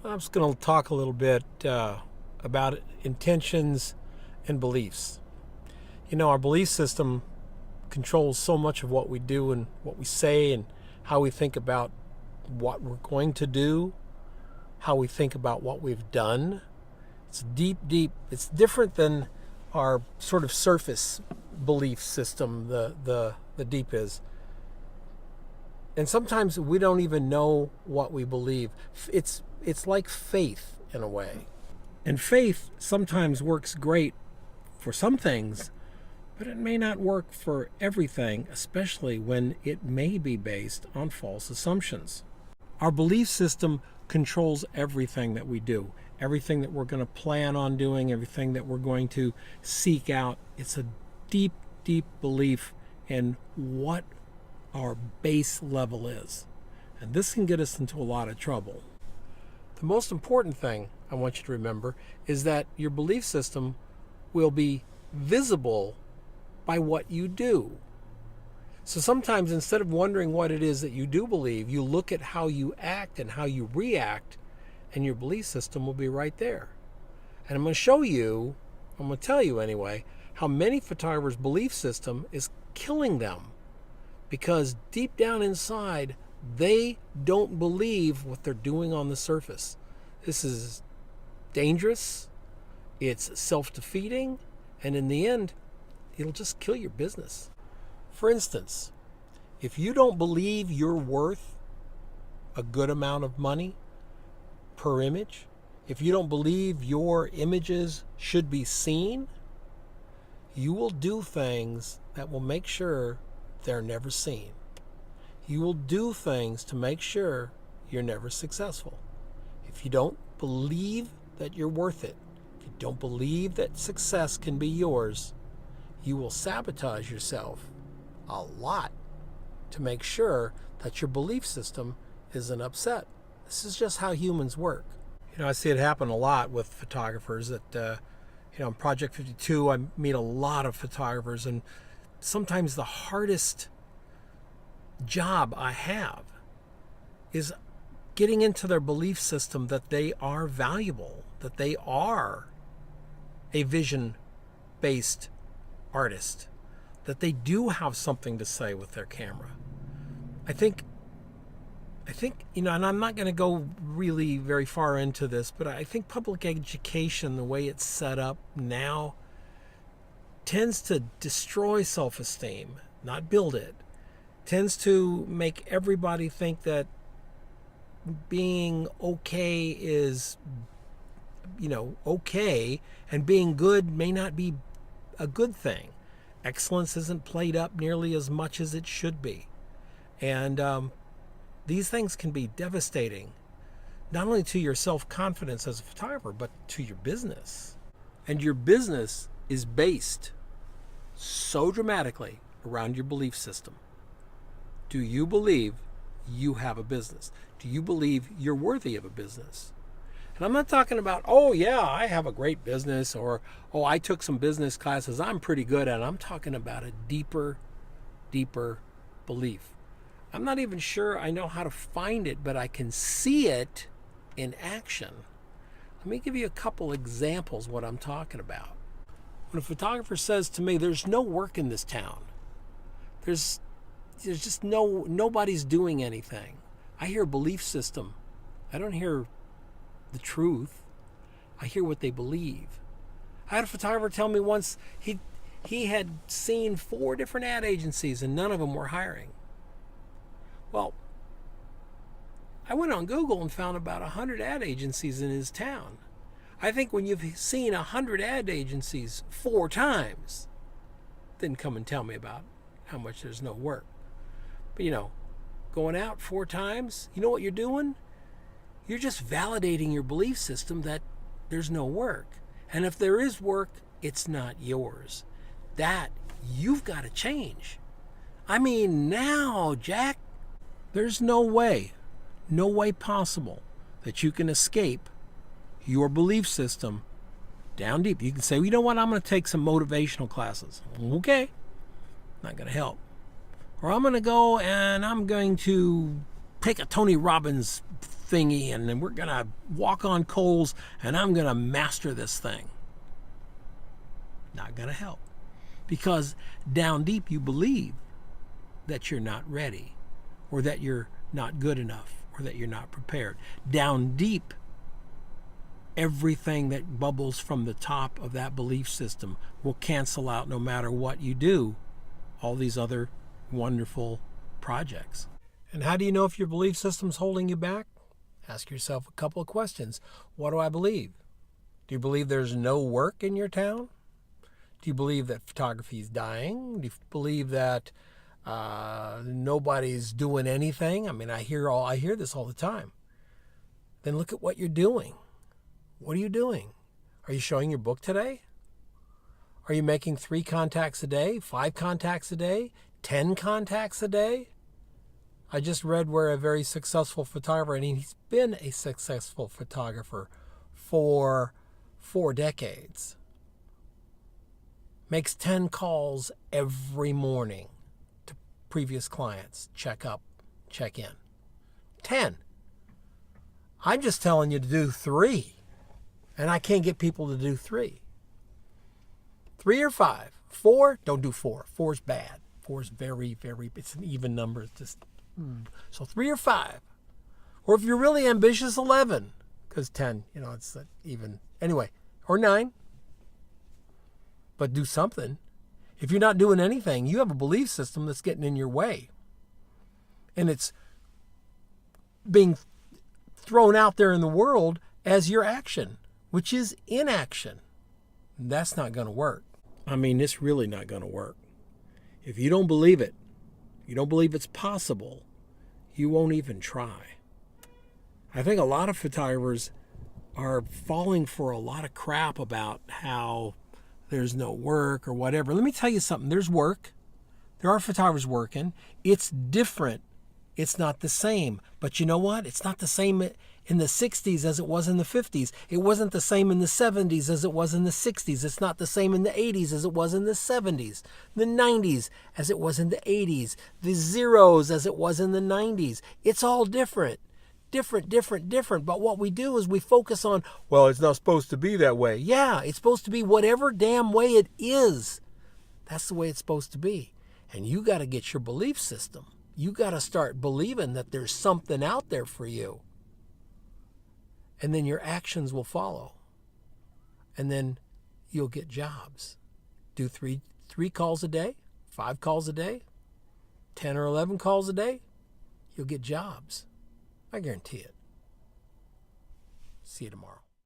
I'm just going to talk a little bit about intentions and beliefs. You know, our belief system controls so much of what we do and what we say and how we think about what we're going to do, how we think about what we've done. It's deep. It's different than our sort of surface belief system, the deep is. And sometimes we don't even know what we believe. It's like faith in a way. And faith sometimes works great for some things, but it may not work for everything, especially when it may be based on false assumptions. Our belief system controls everything that we do, everything that we're going to plan on doing, everything that we're going to seek out. It's a deep belief in what our base level is. And this can get us into a lot of trouble. The most important thing I want you to remember is that your belief system will be visible by what you do. So sometimes instead of wondering what it is that you do believe, you look at how you act and how you react, and your belief system will be right there. And I'm going to tell you anyway, how many photographers' belief system is killing them. Because deep down inside, they don't believe what they're doing on the surface. This is dangerous, it's self-defeating, and in the end, it'll just kill your business. For instance, if you don't believe you're worth a good amount of money per image, if you don't believe your images should be seen, you will do things that will make sure they're never seen. You will do things to make sure you're never successful. If you don't believe that you're worth it, if you don't believe that success can be yours, you will sabotage yourself a lot to make sure that your belief system isn't upset. This is just how humans work. You know, I see it happen a lot with photographers that, in Project 52, I meet a lot of photographers, and sometimes the hardest job I have is getting into their belief system that they are valuable, that they are a vision-based artist, that they do have something to say with their camera. I think, and I'm not going to go really very far into this, but I think public education, the way it's set up now, tends to destroy self-esteem, not build it. Tends to make everybody think that being okay is, okay, and being good may not be a good thing. Excellence isn't played up nearly as much as it should be. And these things can be devastating, not only to your self-confidence as a photographer, but to your business. And your business is based so dramatically around your belief system. Do you believe you have a business? Do you believe you're worthy of a business? And I'm not talking about, oh yeah, I have a great business, or, oh, I took some business classes, I'm pretty good at it. I'm talking about a deeper belief. I'm not even sure I know how to find it, but I can see it in action. Let me give you a couple examples what I'm talking about. When a photographer says to me, there's no work in this town, there's just nobody's doing anything, I hear belief system. I don't hear the truth. I hear what they believe. I had a photographer tell me once he had seen 4 different ad agencies and none of them were hiring. Well, I went on Google and found about 100 ad agencies in his town. I think when you've seen 100 ad agencies 4 times, then come and tell me about how much there's no work. But going out 4 times, you know what you're doing? You're just validating your belief system that there's no work. And if there is work, it's not yours. That you've got to change. I mean, now, Jack, there's no way possible that you can escape your belief system down deep. You can say, well, you know what, I'm going to take some motivational classes. Okay, not going to help. Or I'm going to go and I'm going to take a Tony Robbins thingy and then we're going to walk on coals and I'm going to master this thing. Not going to help. Because down deep you believe that you're not ready, or that you're not good enough, or that you're not prepared. Down deep, everything that bubbles from the top of that belief system will cancel out no matter what you do, all these other wonderful projects. And how do you know if your belief system's holding you back? Ask yourself a couple of questions. What do I believe? Do you believe there's no work in your town? Do you believe that photography is dying? Do you believe that nobody's doing anything? I mean, I hear this all the time. Then look at what you're doing. What are you doing? Are you showing your book today? Are you making 3 contacts a day, 5 contacts a day, 10 contacts a day? I just read where a very successful photographer, and he's been a successful photographer for 4 decades, makes 10 calls every morning to previous clients. Check up, check in. 10. I'm just telling you to do 3. And I can't get people to do 3. 3 or 5. 4, don't do 4. 4 is bad. 4 is very, very, it's an even number. It's just, So 3 or 5. Or if you're really ambitious, 11. Because 10, it's even. Anyway, or 9. But do something. If you're not doing anything, you have a belief system that's getting in your way. And it's being thrown out there in the world as your action, which is inaction. That's not going to work. I mean, it's really not going to work. If you don't believe it, you don't believe it's possible, you won't even try. I think a lot of photographers are falling for a lot of crap about how there's no work or whatever. Let me tell you something. There's work. There are photographers working. It's different. It's not the same. But you know what? It's not the same in the 60s as it was in the 50s. It wasn't the same in the 70s as it was in the 60s. It's not the same in the 80s as it was in the 70s. The 90s as it was in the 80s. The zeros as it was in the 90s. It's all different. Different. But what we do is we focus on, well, it's not supposed to be that way. Yeah, it's supposed to be whatever damn way it is. That's the way it's supposed to be. And you got to get your belief system. You got to start believing that there's something out there for you. And then your actions will follow. And then you'll get jobs. Do three calls a day, 5 calls a day, 10 or 11 calls a day. You'll get jobs. I guarantee it. See you tomorrow.